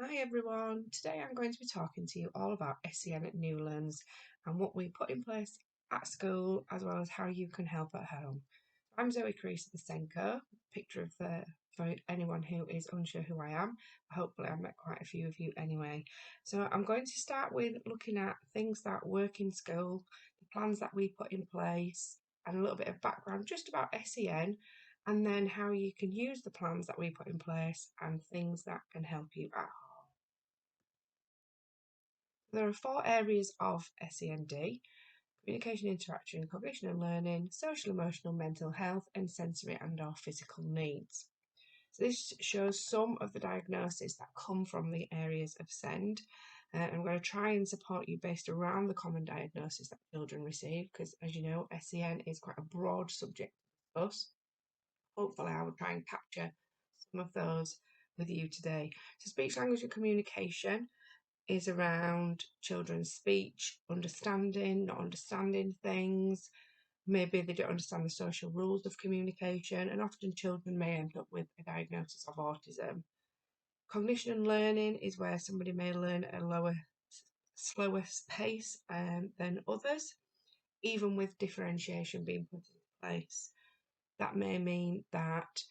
Hi everyone, today I'm going to be talking to you all about SEN at Newlands and what we put in place at school as well as how you can help at home. I'm Zoe Crease, the Senko, picture of for anyone who is unsure who I am. Hopefully I've met quite a few of you anyway. So I'm going to start with looking at things that work in school, the plans that we put in place and a little bit of background just about SEN and then how you can use the plans that we put in place and things that can help you at home. There are 4 areas of SEND: communication, interaction, cognition and learning, social, emotional, mental health, and sensory and/or physical needs. So this shows some of the diagnoses that come from the areas of SEND. I'm going to try and support you based around the common diagnoses that children receive, because as you know, SEN is quite a broad subject for us. Hopefully I will try and capture some of those with you today. So speech, language and communication is around children's speech, understanding, not understanding things. Maybe they don't understand the social rules of communication, and often children may end up with a diagnosis of autism. Cognition and learning is where somebody may learn at a slower pace than others, even with differentiation being put into place. That may mean that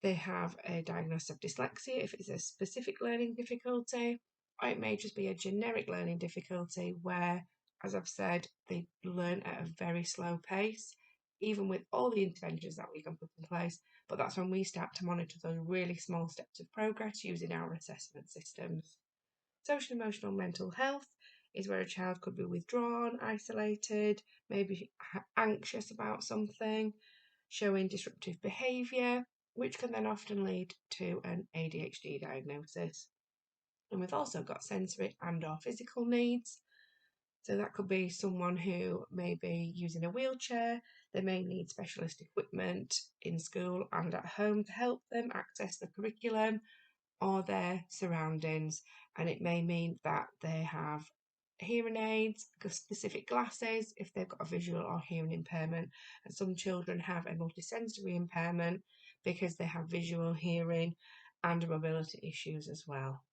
they have a diagnosis of dyslexia if it's a specific learning difficulty, or it may just be a generic learning difficulty where, as I've said, they learn at a very slow pace, even with all the interventions that we can put in place. But that's when we start to monitor those really small steps of progress using our assessment systems. Social, emotional, mental health is where a child could be withdrawn, isolated, maybe anxious about something, showing disruptive behaviour, which can then often lead to an ADHD diagnosis. And we've also got sensory and/or physical needs. So that could be someone who may be using a wheelchair, they may need specialist equipment in school and at home to help them access the curriculum or their surroundings. And it may mean that they have hearing aids, specific glasses if they've got a visual or hearing impairment. And some children have a multisensory impairment because they have visual, hearing, and mobility issues as well.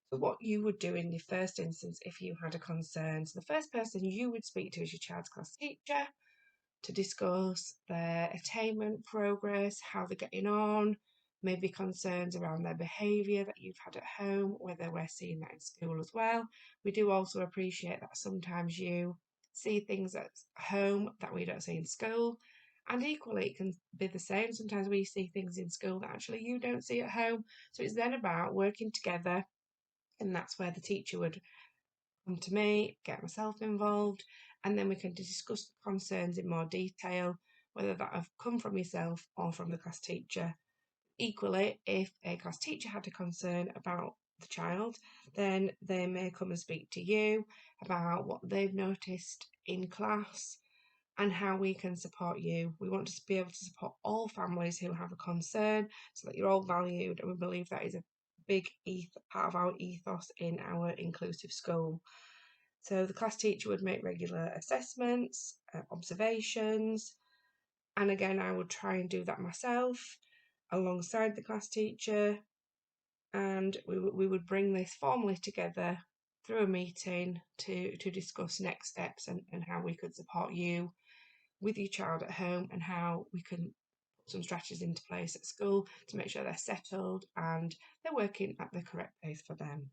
So what you would do in the first instance if you had a concern, so the first person you would speak to is your child's class teacher to discuss their attainment progress, how they're getting on, maybe concerns around their behaviour that you've had at home, whether we're seeing that in school as well. We do also appreciate that sometimes you see things at home that we don't see in school. And equally, it can be the same. Sometimes we see things in school that actually you don't see at home. So it's then about working together, and that's where the teacher would come to me, get myself involved, and then we can discuss the concerns in more detail, whether that have come from yourself or from the class teacher. Equally, if a class teacher had a concern about the child, then they may come and speak to you about what they've noticed in class and how we can support you. We want to be able to support all families who have a concern so that you're all valued, and we believe that is a big part of our ethos in our inclusive school. So the class teacher would make regular assessments, observations, and again, I would try and do that myself alongside the class teacher, and we would bring this formally together through a meeting to discuss next steps and how we could support you with your child at home and how we can put some strategies into place at school to make sure they're settled and they're working at the correct pace for them.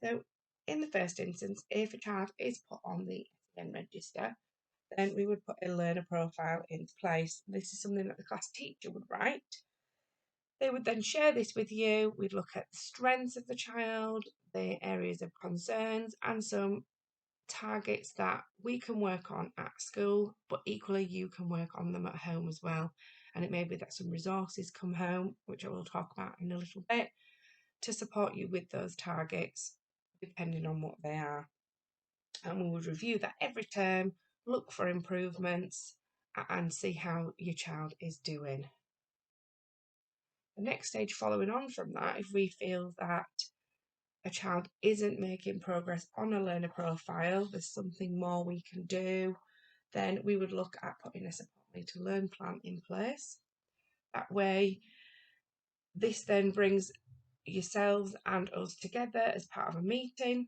So in the first instance, if a child is put on the SEN register, then we would put a learner profile into place. This is something that the class teacher would write. They would then share this with you. We'd look at the strengths of the child, the areas of concerns, and some targets that we can work on at school, but equally you can work on them at home as well. And it may be that some resources come home, which I will talk about in a little bit, to support you with those targets, depending on what they are. And we would review that every term, look for improvements, and see how your child is doing. The next stage following on from that, if we feel that a child isn't making progress on a learner profile, there's something more we can do, then we would look at putting a support to learn plan in place. That way, This then brings yourselves and us together as part of a meeting.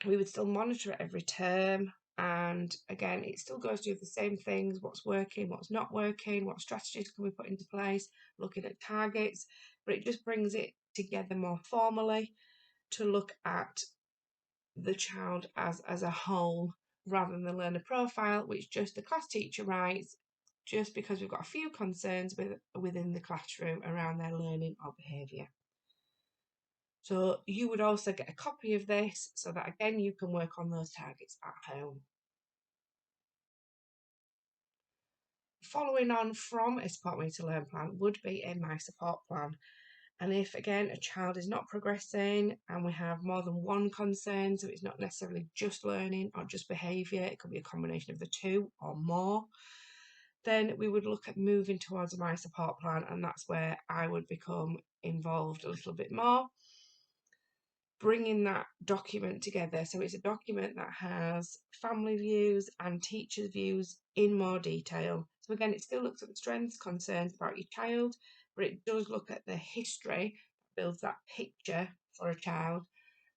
We would still monitor it every term, and again it still goes through the same things: what's working, what's not working, what strategies can we put into place, looking at targets, but it just brings it together more formally to look at the child as a whole, rather than the learner profile which just the class teacher writes just because we've got a few concerns within the classroom around their learning or behaviour. So you would also get a copy of this so that again you can work on those targets at home. Following on from a Support Me to Learn plan would be a My Support plan. And if again a child is not progressing and we have more than one concern, so it's not necessarily just learning or just behaviour, it could be a combination of the two or more, then we would look at moving towards a My Support plan, and that's where I would become involved a little bit more, bringing that document together. So it's a document that has family views and teachers' views in more detail. So again, it still looks at the strengths, concerns about your child, but it does look at the history, builds that picture for a child,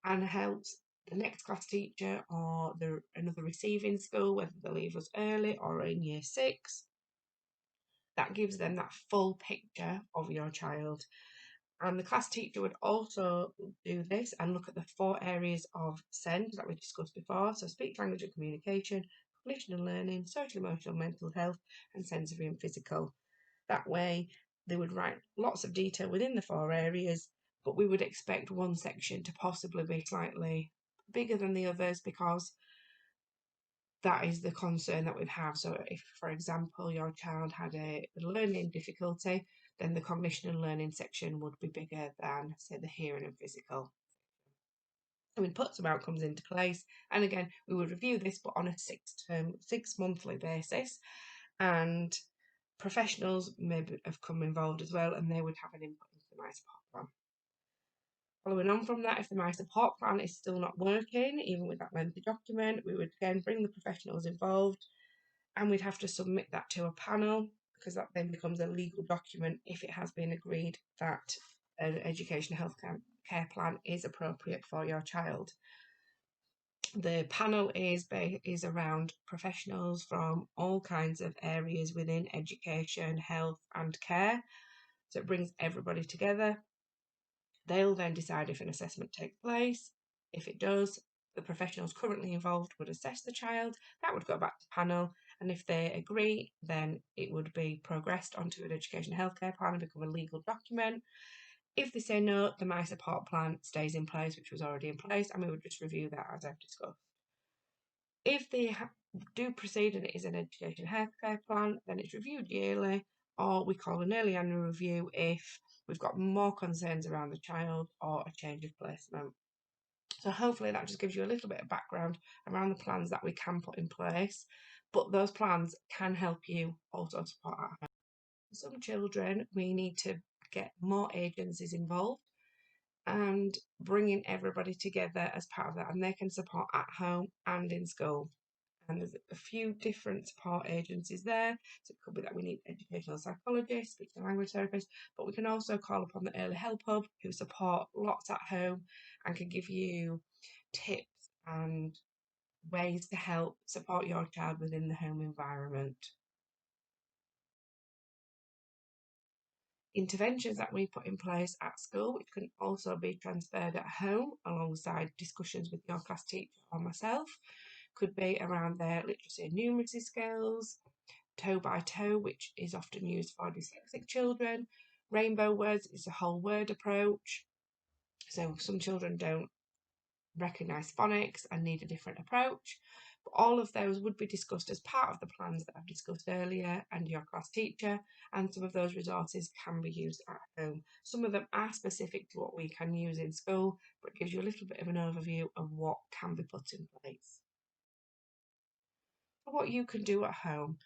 and helps the next class teacher or another receiving school, whether they leave us early or in year 6, that gives them that full picture of your child. And the class teacher would also do this and look at the 4 areas of SEN that we discussed before. So speech, language and communication, cognition and learning, social, emotional, mental health, and sensory and physical. That way they would write lots of detail within the 4 areas, but we would expect one section to possibly be slightly bigger than the others because that is the concern that we'd have. So if, for example, your child had a learning difficulty, then the cognition and learning section would be bigger than, say, the hearing and physical. And we'd put some outcomes into place. And again, we would review this, but on a 6-monthly basis. And professionals maybe have come involved as well, and they would have an input into the My Support plan. Following on from that, if the My Support plan is still not working, even with that lengthy document, we would again bring the professionals involved, and we'd have to submit that to a panel, because that then becomes a legal document if it has been agreed that an education health care plan is appropriate for your child. The panel is around professionals from all kinds of areas within education, health and care. So it brings everybody together. They'll then decide if an assessment takes place. If it does, the professionals currently involved would assess the child. That would go back to panel, and if they agree, then it would be progressed onto an education healthcare plan and become a legal document. If they say no, the My Support plan stays in place, which was already in place, and we would just review that as I've discussed. If they do proceed and it is an education healthcare plan, then it's reviewed yearly, or we call an early annual review if we've got more concerns around the child or a change of placement. So hopefully that just gives you a little bit of background around the plans that we can put in place, but those plans can help you also support at home. Some children, we need to get more agencies involved and bringing everybody together as part of that, and they can support at home and in school. And there's a few different support agencies there. So it could be that we need educational psychologists, speech and language therapists, but we can also call upon the Early Help Hub, who support lots at home and can give you tips and ways to help support your child within the home environment. Interventions that we put in place at school, which can also be transferred at home alongside discussions with your class teacher or myself, could be around their literacy and numeracy skills, toe by toe, which is often used for dyslexic children. Rainbow words is a whole word approach. So some children don't recognise phonics and need a different approach. But all of those would be discussed as part of the plans that I've discussed earlier and your class teacher, and some of those resources can be used at home. Some of them are specific to what we can use in school, but it gives you a little bit of an overview of what can be put in place. What you can do at home.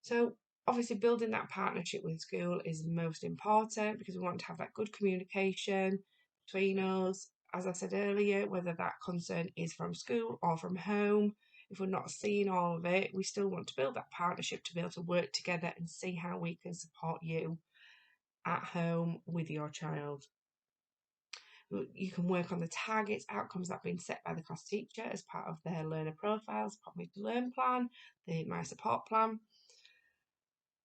So obviously building that partnership with school is most important, because we want to have that good communication between us. As I said earlier, whether that concern is from school or from home, if we're not seeing all of it, we still want to build that partnership to be able to work together and see how we can support you. at home with your child. You can work on the targets, outcomes that have been set by the class teacher as part of their learner profiles, Cognitive Learn plan, the My Support plan.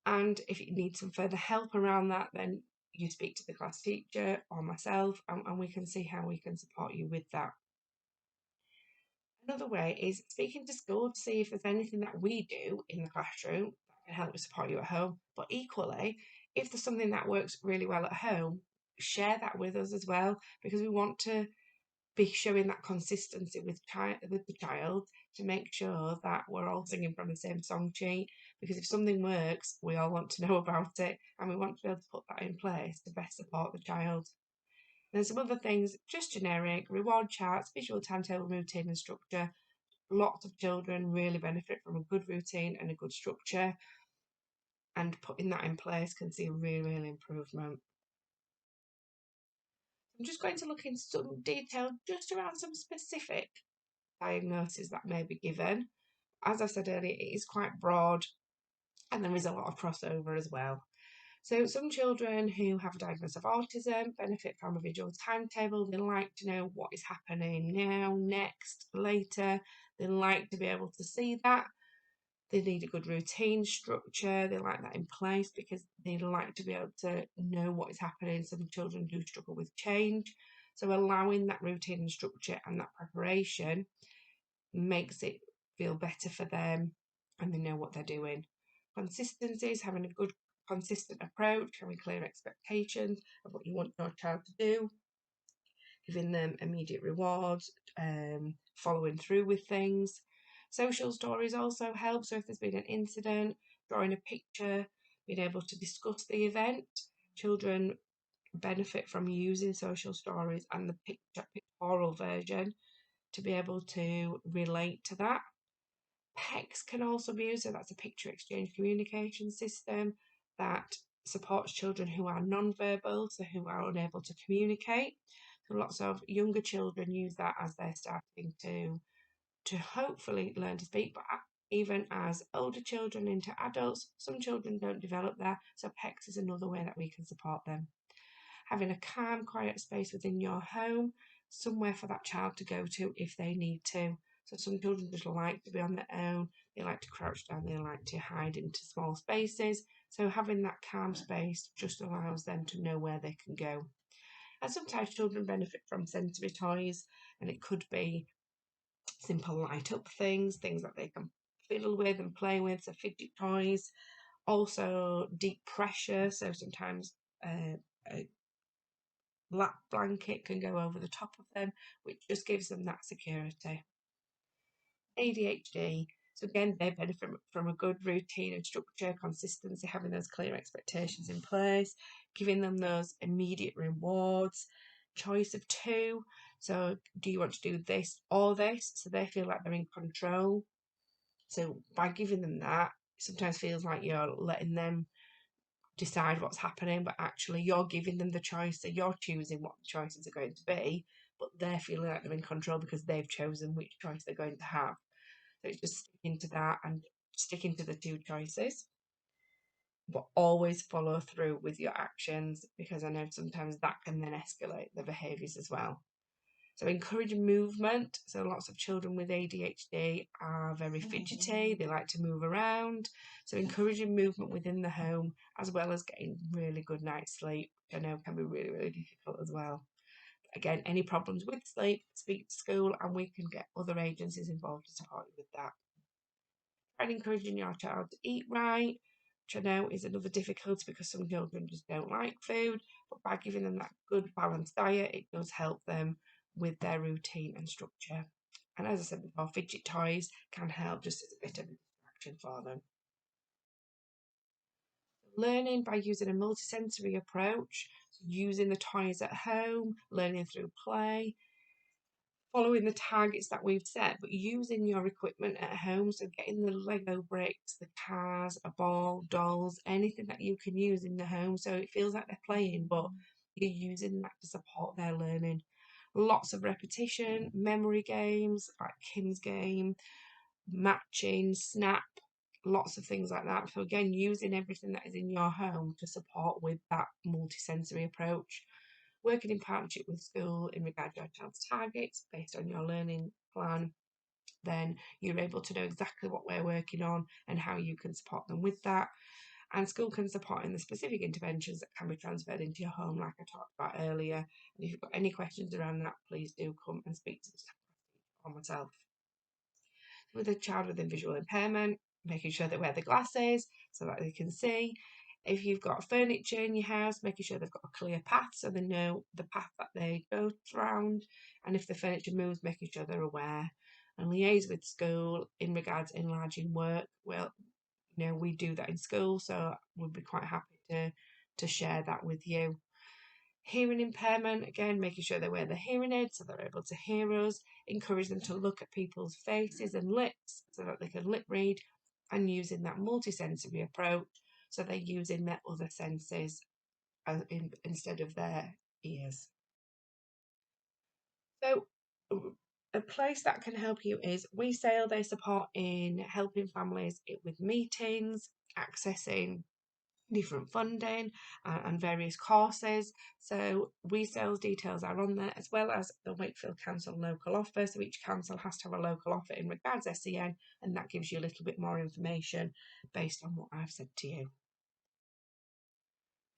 And if you need some further help around that, then you speak to the class teacher or myself, and we can see how we can support you with that. Another way is speaking to school to see if there's anything that we do in the classroom that can help support you at home. But equally, if there's something that works really well at home, share that with us as well, because we want to be showing that consistency with the child to make sure that we're all singing from the same song sheet. Because if something works, we all want to know about it, and we want to be able to put that in place to best support the child. And some other things, just generic, reward charts, visual timetable, routine and structure. Lots of children really benefit from a good routine and a good structure, and putting that in place can see a real improvement. I'm just going to look in some detail just around some specific diagnoses that may be given. As I said earlier, it is quite broad and there is a lot of crossover as well. So some children who have a diagnosis of autism benefit from a visual timetable. They like to know what is happening now, next, later. They like to be able to see that. They need a good routine structure. They like that in place because they like to be able to know what is happening. Some children do struggle with change. So allowing that routine and structure and that preparation makes it feel better for them, and they know what they're doing. Consistency is having a good consistent approach, having clear expectations of what you want your child to do, giving them immediate rewards, following through with things. Social stories also help. So if there's been an incident, drawing a picture, being able to discuss the event. Children benefit from using social stories and the pictorial version to be able to relate to that. PECS can also be used, so that's a picture exchange communication system that supports children who are non-verbal, so who are unable to communicate. So lots of younger children use that as they're starting to hopefully learn to speak, but even as older children into adults, some children don't develop that, so PECS is another way that we can support them. Having a calm, quiet space within your home, somewhere for that child to go to if they need to. So some children just like to be on their own, they like to crouch down, they like to hide into small spaces. So having that calm space just allows them to know where they can go. And sometimes children benefit from sensory toys, and it could be simple light up things, things that they can fiddle with and play with, so fidget toys. Also deep pressure, so sometimes a lap blanket can go over the top of them, which just gives them that security. ADHD, so again, they benefit from a good routine and structure, consistency, having those clear expectations in place, giving them those immediate rewards, choice of two. So, do you want to do this or this? So they feel like they're in control. So, by giving them that, it sometimes feels like you're letting them decide what's happening, but actually you're giving them the choice, so you're choosing what the choices are going to be, but they're feeling like they're in control because they've chosen which choice they're going to have. So it's just sticking to that and sticking to the two choices, but always follow through with your actions, because I know sometimes that can then escalate the behaviours as well. So encourage movement. So lots of children with ADHD are very fidgety, they like to move around. So encouraging movement within the home, as well as getting really good night's sleep, which I know can be really difficult as well. Again, any problems with sleep, speak to school and we can get other agencies involved to support you with that. And encouraging your child to eat right, which I know is another difficulty because some children just don't like food, but by giving them that good balanced diet, it does help them with their routine and structure. And as I said before, fidget toys can help just as a bit of a distraction for them. Learning by using a multisensory approach, using the toys at home, learning through play, following the targets that we've set, but using your equipment at home. So getting the Lego bricks, the cars, a ball, dolls, anything that you can use in the home. So it feels like they're playing, but you're using that to support their learning. Lots of repetition, memory games like Kim's game, matching, snap, lots of things like that. So again, using everything that is in your home to support with that multisensory approach. Working in partnership with school in regard to your child's targets based on your learning plan, then you're able to know exactly what we're working on and how you can support them with that. And school can support in the specific interventions that can be transferred into your home, like I talked about earlier. And if you've got any questions around that, please do come and speak to the staff or myself. With a child with a visual impairment, making sure they wear the glasses so that they can see. If you've got furniture in your house, making sure they've got a clear path so they know the path that they go around. And if the furniture moves, making sure they're aware. And liaise with school in regards to enlarging work. Well, we do that in school, so we'd be quite happy to share that with you. Hearing impairment, again, making sure they wear the hearing aids so they're able to hear us, encourage them to look at people's faces and lips so that they can lip read, and using that multisensory approach so they're using their other senses instead of their ears. So a place that can help you is WeSail. They support in helping families with meetings, accessing different funding and various courses. So WeSail's details are on there, as well as the Wakefield Council local offer. So each council has to have a local offer in regards to SEN, and that gives you a little bit more information based on what I've said to you.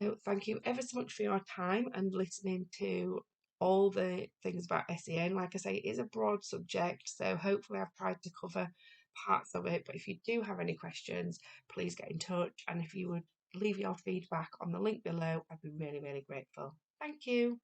So thank you ever so much for your time and listening to all the things about SEN. Like I say, it is a broad subject, so hopefully I've tried to cover parts of it. But if you do have any questions, please get in touch. And if you would leave your feedback on the link below, I'd be really, really grateful. Thank you.